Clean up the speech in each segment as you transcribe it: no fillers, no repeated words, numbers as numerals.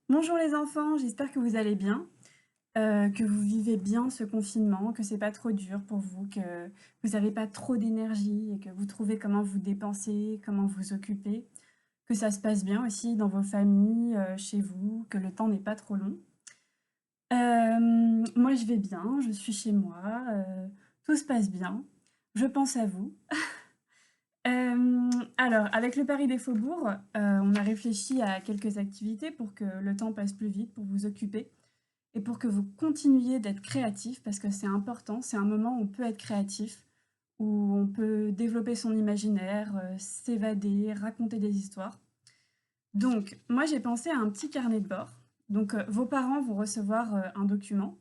Bonjour les enfants, j'espère que vous allez bien, que vous vivez bien ce confinement, que c'est pas trop dur pour vous, que vous avez pas trop d'énergie et que vous trouvez comment vous dépenser, comment vous occuper, que ça se passe bien aussi dans vos familles, chez vous, que le temps n'est pas trop long. Moi je vais bien, je suis chez moi, tout se passe bien. Je pense à vous. Alors avec le Paris des Faubourgs, on a réfléchi à quelques activités pour que le temps passe plus vite, pour vous occuper. Et pour que vous continuiez d'être créatif, parce que c'est important, c'est un moment où on peut être créatif, où on peut développer son imaginaire, s'évader, raconter des histoires. Donc, moi, j'ai pensé à un petit carnet de bord. Donc, vos parents vont recevoir un document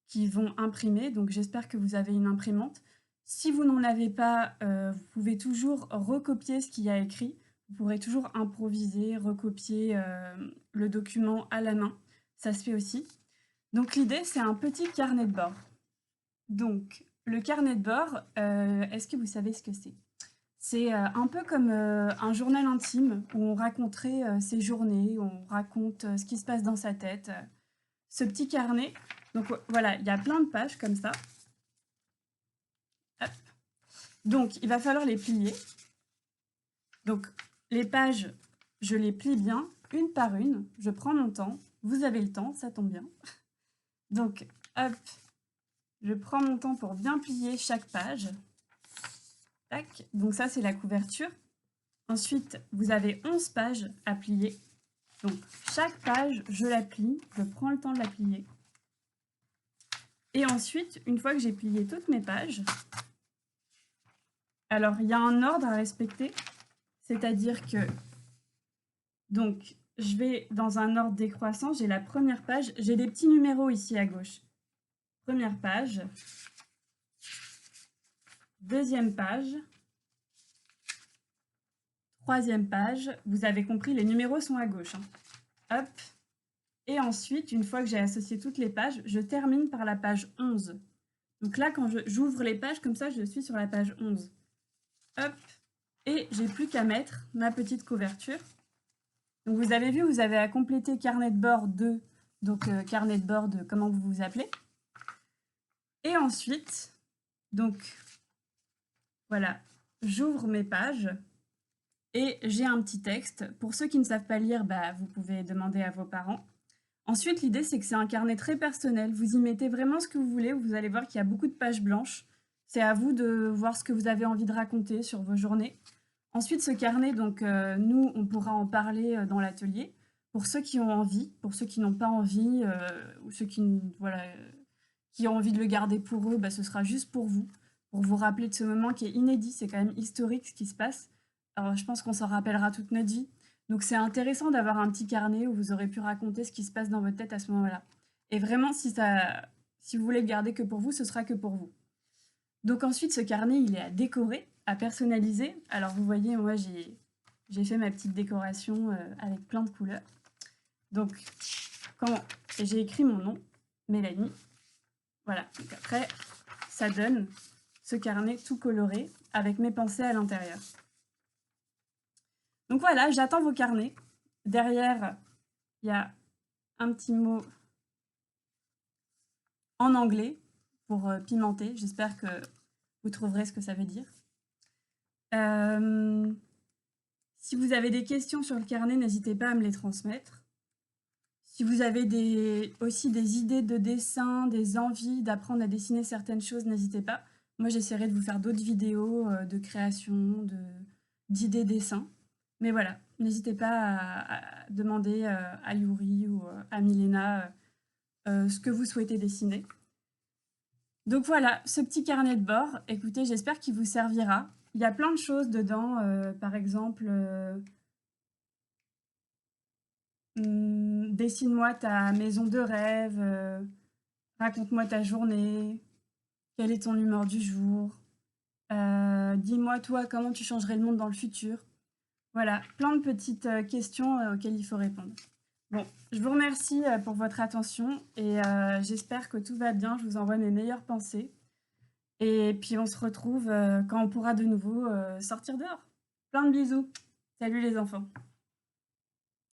qu'ils vont imprimer. Donc, j'espère que vous avez une imprimante. Si vous n'en avez pas, vous pouvez toujours recopier ce qu'il y a écrit. Vous pourrez toujours improviser, recopier le document à la main. Ça se fait aussi. Donc l'idée, c'est un petit carnet de bord. Donc le carnet de bord, est-ce que vous savez ce que c'est? C'est un peu comme un journal intime où on raconterait ses journées, où on raconte ce qui se passe dans sa tête. Ce petit carnet, donc voilà, il y a plein de pages comme ça. Hop. Donc il va falloir les plier. Donc les pages, je les plie bien, une par une. Je prends mon temps. Vous avez le temps, ça tombe bien. Donc hop, je prends mon temps pour bien plier chaque page. Tac. Donc ça, c'est la couverture. Ensuite, vous avez 11 pages à plier. Donc chaque page, je la plie, je prends le temps de la plier. Et ensuite, une fois que j'ai plié toutes mes pages, alors il y a un ordre à respecter, c'est-à-dire que donc je vais dans un ordre décroissant, j'ai la première page, j'ai des petits numéros ici à gauche. Première page, deuxième page, troisième page, vous avez compris, les numéros sont à gauche. Hop. Et ensuite, une fois que j'ai associé toutes les pages, je termine par la page 11. Donc là, quand j'ouvre les pages, comme ça, je suis sur la page 11. Hop. Et j'ai plus qu'à mettre ma petite couverture. Donc vous avez vu, vous avez à compléter carnet de bord 2, donc carnet de bord de comment vous vous appelez. Et ensuite, donc voilà, j'ouvre mes pages et j'ai un petit texte. Pour ceux qui ne savent pas lire, bah, vous pouvez demander à vos parents. Ensuite, l'idée, c'est que c'est un carnet très personnel. Vous y mettez vraiment ce que vous voulez. Vous allez voir qu'il y a beaucoup de pages blanches. C'est à vous de voir ce que vous avez envie de raconter sur vos journées. Ensuite, ce carnet, donc, nous, on pourra en parler dans l'atelier. Pour ceux qui ont envie, pour ceux qui n'ont pas envie, ou ceux qui, voilà, qui ont envie de le garder pour eux, bah, ce sera juste pour vous rappeler de ce moment qui est inédit. C'est quand même historique ce qui se passe. Alors, je pense qu'on s'en rappellera toute notre vie. Donc c'est intéressant d'avoir un petit carnet où vous aurez pu raconter ce qui se passe dans votre tête à ce moment-là. Et vraiment, si vous voulez le garder que pour vous, ce sera que pour vous. Donc ensuite, ce carnet, il est à décorer, à personnaliser. Alors vous voyez, moi, j'ai fait ma petite décoration avec plein de couleurs. Donc, j'ai écrit mon nom, Mélanie. Voilà. Donc après, ça donne ce carnet tout coloré avec mes pensées à l'intérieur. Donc voilà, j'attends vos carnets. Derrière, il y a un petit mot en anglais pour pimenter. J'espère que vous trouverez ce que ça veut dire. Si vous avez des questions sur le carnet, n'hésitez pas à me les transmettre. Si vous avez aussi des idées de dessin, des envies d'apprendre à dessiner certaines choses, n'hésitez pas. Moi, j'essaierai de vous faire d'autres vidéos de création, d'idées dessins. Mais voilà, n'hésitez pas à demander à Yuri ou à Milena ce que vous souhaitez dessiner. Donc voilà, ce petit carnet de bord, écoutez, j'espère qu'il vous servira. Il y a plein de choses dedans, par exemple, dessine-moi ta maison de rêve, raconte-moi ta journée, quelle est ton humeur du jour, dis-moi toi comment tu changerais le monde dans le futur. Voilà, plein de petites questions auxquelles il faut répondre. Bon, je vous remercie pour votre attention et j'espère que tout va bien. Je vous envoie mes meilleures pensées. Et puis on se retrouve quand on pourra de nouveau sortir dehors. Plein de bisous. Salut les enfants.